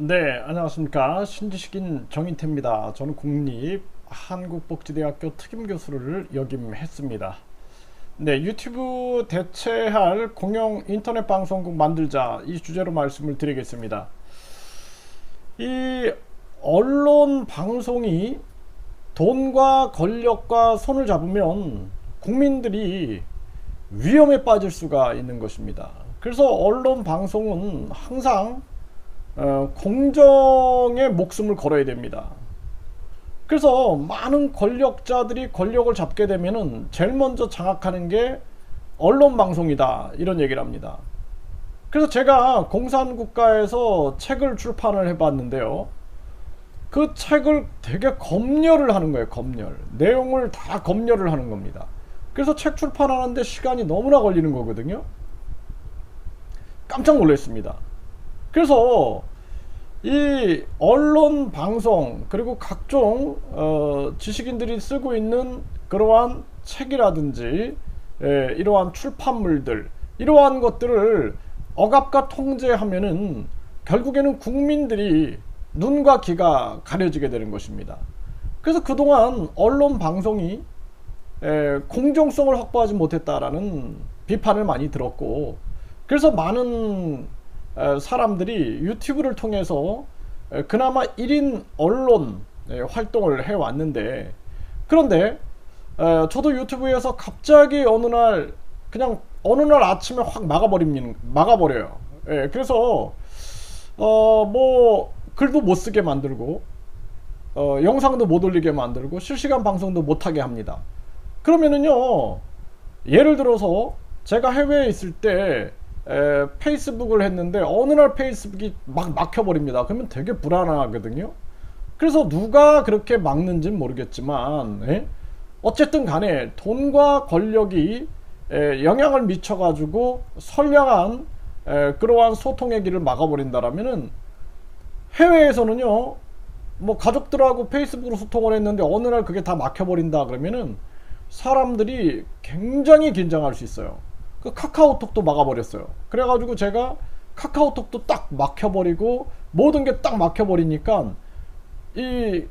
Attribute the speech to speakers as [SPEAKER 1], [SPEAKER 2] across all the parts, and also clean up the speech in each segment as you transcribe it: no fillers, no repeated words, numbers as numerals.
[SPEAKER 1] 네, 안녕하십니까. 신지식인 정인태입니다. 저는 국립한국복지대학교 특임교수를 역임했습니다. 네, 유튜브 대체할 공영 인터넷 방송국 만들자, 이 주제로 말씀을 드리겠습니다. 이 언론 방송이 돈과 권력과 손을 잡으면 국민들이 위험에 빠질 수가 있는 것입니다. 그래서 언론 방송은 항상 공정의 목숨을 걸어야 됩니다. 그래서 많은 권력자들이 권력을 잡게 되면은 제일 먼저 장악하는 게 언론 방송이다, 이런 얘기를 합니다. 그래서 제가 공산국가에서 책을 출판을 해봤는데요, 그 책을 되게 검열을 하는 거예요. 검열, 내용을 다 검열을 하는 겁니다. 그래서 책 출판하는데 시간이 너무나 걸리는 거거든요. 깜짝 놀랐습니다. 그래서 이 언론 방송, 그리고 각종 지식인들이 쓰고 있는 그러한 책이라든지 이러한 출판물들, 이러한 것들을 억압과 통제하면은 결국에는 국민들이 눈과 귀가 가려지게 되는 것입니다. 그래서 그동안 언론 방송이 공정성을 확보하지 못했다라는 비판을 많이 들었고, 그래서 많은 사람들이 유튜브를 통해서 그나마 1인 언론 활동을 해왔는데, 그런데 저도 유튜브에서 갑자기 어느 날 아침에 확 막아버려요. 그래서 뭐 글도 못 쓰게 만들고, 영상도 못 올리게 만들고, 실시간 방송도 못하게 합니다. 그러면은요, 예를 들어서 제가 해외에 있을 때 페이스북을 했는데 어느 날 페이스북이 막 막혀버립니다. 그러면 되게 불안하거든요. 그래서 누가 그렇게 막는지는 모르겠지만, 어쨌든 간에 돈과 권력이 영향을 미쳐가지고 선량한 그러한 소통의 길을 막아버린다라면은, 해외에서는요, 뭐 가족들하고 페이스북으로 소통을 했는데 어느 날 그게 다 막혀버린다 그러면은 사람들이 굉장히 긴장할 수 있어요. 그 카카오톡도 막아버렸어요. 그래가지고 제가 카카오톡도 딱 막혀버리고, 모든 게 딱 막혀버리니까 이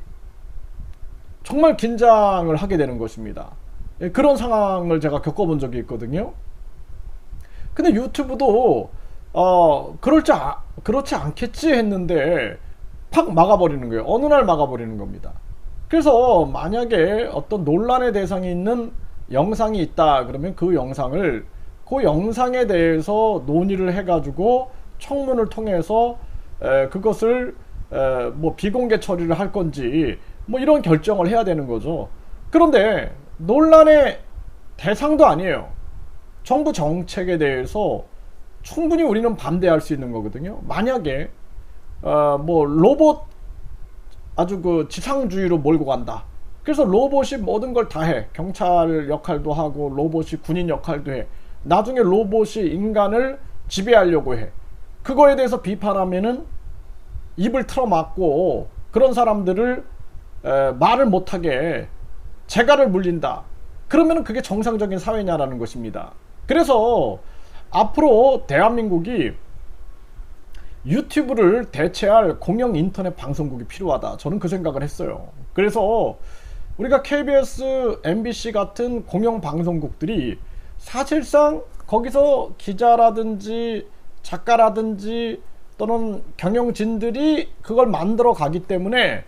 [SPEAKER 1] 정말 긴장을 하게 되는 것입니다. 그런 상황을 제가 겪어본 적이 있거든요. 근데 유튜브도 그렇지 않겠지 했는데 팍 막아버리는 거예요. 어느 날 막아버리는 겁니다. 그래서 만약에 어떤 논란의 대상이 있는 영상이 있다 그러면 그 영상에 대해서 논의를 해가지고 청문을 통해서 그것을 뭐 비공개 처리를 할 건지 뭐 이런 결정을 해야 되는 거죠. 그런데 논란의 대상도 아니에요. 정부 정책에 대해서 충분히 우리는 반대할 수 있는 거거든요. 만약에 뭐 로봇 아주 그 지상주의로 몰고 간다. 그래서 로봇이 모든 걸 다 해. 경찰 역할도 하고 로봇이 군인 역할도 해. 나중에 로봇이 인간을 지배하려고 해. 그거에 대해서 비판하면은 입을 틀어막고 그런 사람들을 말을 못하게 재갈을 물린다. 그러면은 그게 정상적인 사회냐라는 것입니다. 그래서 앞으로 대한민국이 유튜브를 대체할 공영 인터넷 방송국이 필요하다, 저는 그 생각을 했어요. 그래서 우리가 KBS, MBC 같은 공영 방송국들이 사실상 거기서 기자라든지 작가라든지 또는 경영진들이 그걸 만들어 가기 때문에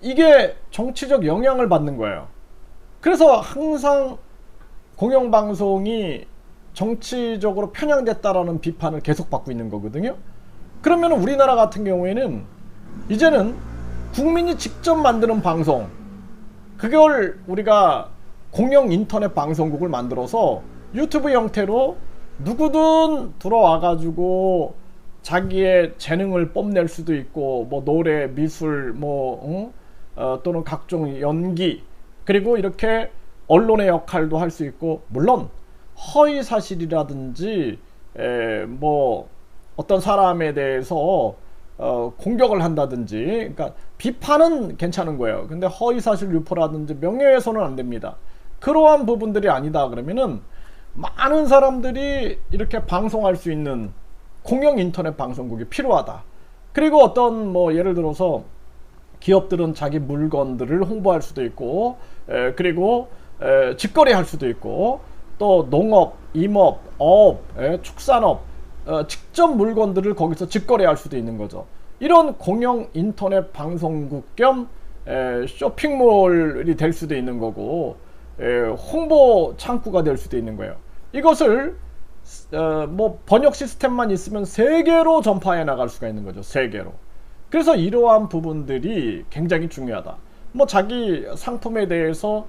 [SPEAKER 1] 이게 정치적 영향을 받는 거예요. 그래서 항상 공영방송이 정치적으로 편향됐다라는 비판을 계속 받고 있는 거거든요. 그러면 우리나라 같은 경우에는 이제는 국민이 직접 만드는 방송, 그걸 우리가 공영 인터넷 방송국을 만들어서 유튜브 형태로 누구든 들어와가지고 자기의 재능을 뽐낼 수도 있고, 뭐 노래, 미술, 또는 각종 연기, 그리고 이렇게 언론의 역할도 할 수 있고, 물론 허위 사실이라든지 뭐 어떤 사람에 대해서 공격을 한다든지, 그러니까 비판은 괜찮은 거예요. 근데 허위 사실 유포라든지 명예훼손은 안 됩니다. 그러한 부분들이 아니다 그러면은 많은 사람들이 이렇게 방송할 수 있는 공영 인터넷 방송국이 필요하다. 그리고 어떤 뭐 예를 들어서 기업들은 자기 물건들을 홍보할 수도 있고, 그리고 직거래할 수도 있고, 또 농업, 임업, 어업, 축산업, 직접 물건들을 거기서 직거래할 수도 있는 거죠. 이런 공영 인터넷 방송국 겸 쇼핑몰이 될 수도 있는 거고, 홍보 창구가 될 수도 있는 거예요. 이것을 뭐 번역 시스템만 있으면 세계로 전파해 나갈 수가 있는 거죠. 세계로. 그래서 이러한 부분들이 굉장히 중요하다. 뭐 자기 상품에 대해서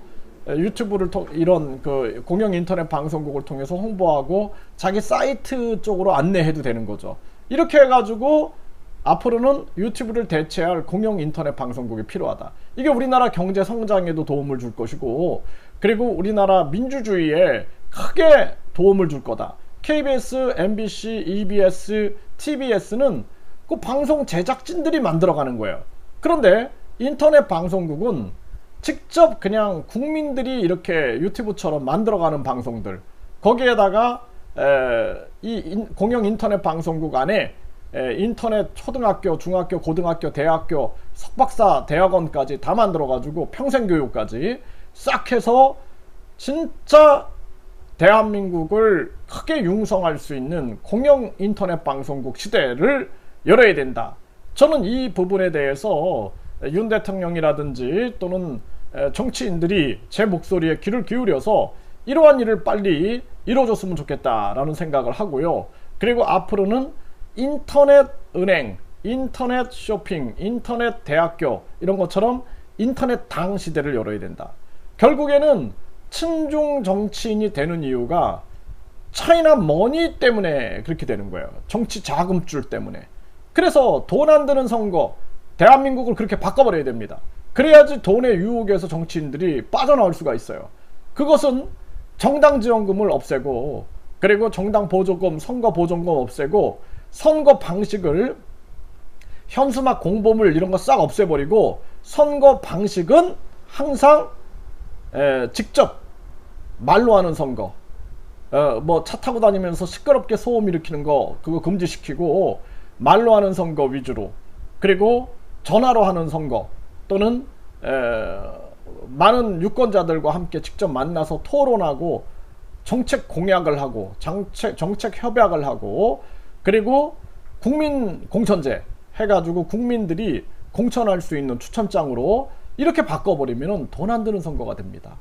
[SPEAKER 1] 유튜브를 이런 그 공영 인터넷 방송국을 통해서 홍보하고 자기 사이트 쪽으로 안내해도 되는 거죠. 이렇게 해가지고 앞으로는 유튜브를 대체할 공영 인터넷 방송국이 필요하다. 이게 우리나라 경제 성장에도 도움을 줄 것이고, 그리고 우리나라 민주주의에 크게 도움을 줄 거다. KBS, MBC, EBS, TBS는 그 방송 제작진들이 만들어가는 거예요. 그런데 인터넷 방송국은 직접 그냥 국민들이 이렇게 유튜브처럼 만들어가는 방송들, 거기에다가 공영 인터넷 방송국 안에 인터넷 초등학교, 중학교, 고등학교, 대학교, 석박사, 대학원까지 다 만들어가지고 평생교육까지 싹 해서 진짜 대한민국을 크게 융성할 수 있는 공영 인터넷 방송국 시대를 열어야 된다. 저는 이 부분에 대해서 윤 대통령이라든지 또는 정치인들이 제 목소리에 귀를 기울여서 이러한 일을 빨리 이루어줬으면 좋겠다라는 생각을 하고요. 그리고 앞으로는 인터넷 은행, 인터넷 쇼핑, 인터넷 대학교 이런 것처럼 인터넷 당 시대를 열어야 된다. 결국에는 친중 정치인이 되는 이유가 차이나 머니 때문에 그렇게 되는 거예요. 정치 자금줄 때문에. 그래서 돈 안 드는 선거, 대한민국을 그렇게 바꿔버려야 됩니다. 그래야지 돈의 유혹에서 정치인들이 빠져나올 수가 있어요. 그것은 정당 지원금을 없애고, 그리고 정당 보조금, 선거 보조금 없애고, 선거 방식을 현수막 공보물 이런 거 싹 없애버리고, 선거 방식은 항상 직접 말로 하는 선거, 뭐 차 타고 다니면서 시끄럽게 소음 일으키는 거 그거 금지시키고 말로 하는 선거 위주로, 그리고 전화로 하는 선거, 또는 많은 유권자들과 함께 직접 만나서 토론하고 정책 공약을 하고 정책 협약을 하고, 그리고 국민 공천제 해가지고 국민들이 공천할 수 있는 추천장으로 이렇게 바꿔버리면 돈 안 드는 선거가 됩니다.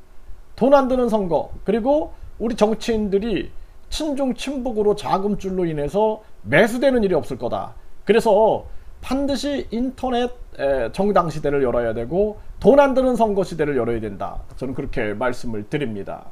[SPEAKER 1] 돈 안 드는 선거, 그리고 우리 정치인들이 친중 친북으로 자금줄로 인해서 매수되는 일이 없을 거다. 그래서 반드시 인터넷 정당 시대를 열어야 되고 돈 안 드는 선거 시대를 열어야 된다. 저는 그렇게 말씀을 드립니다.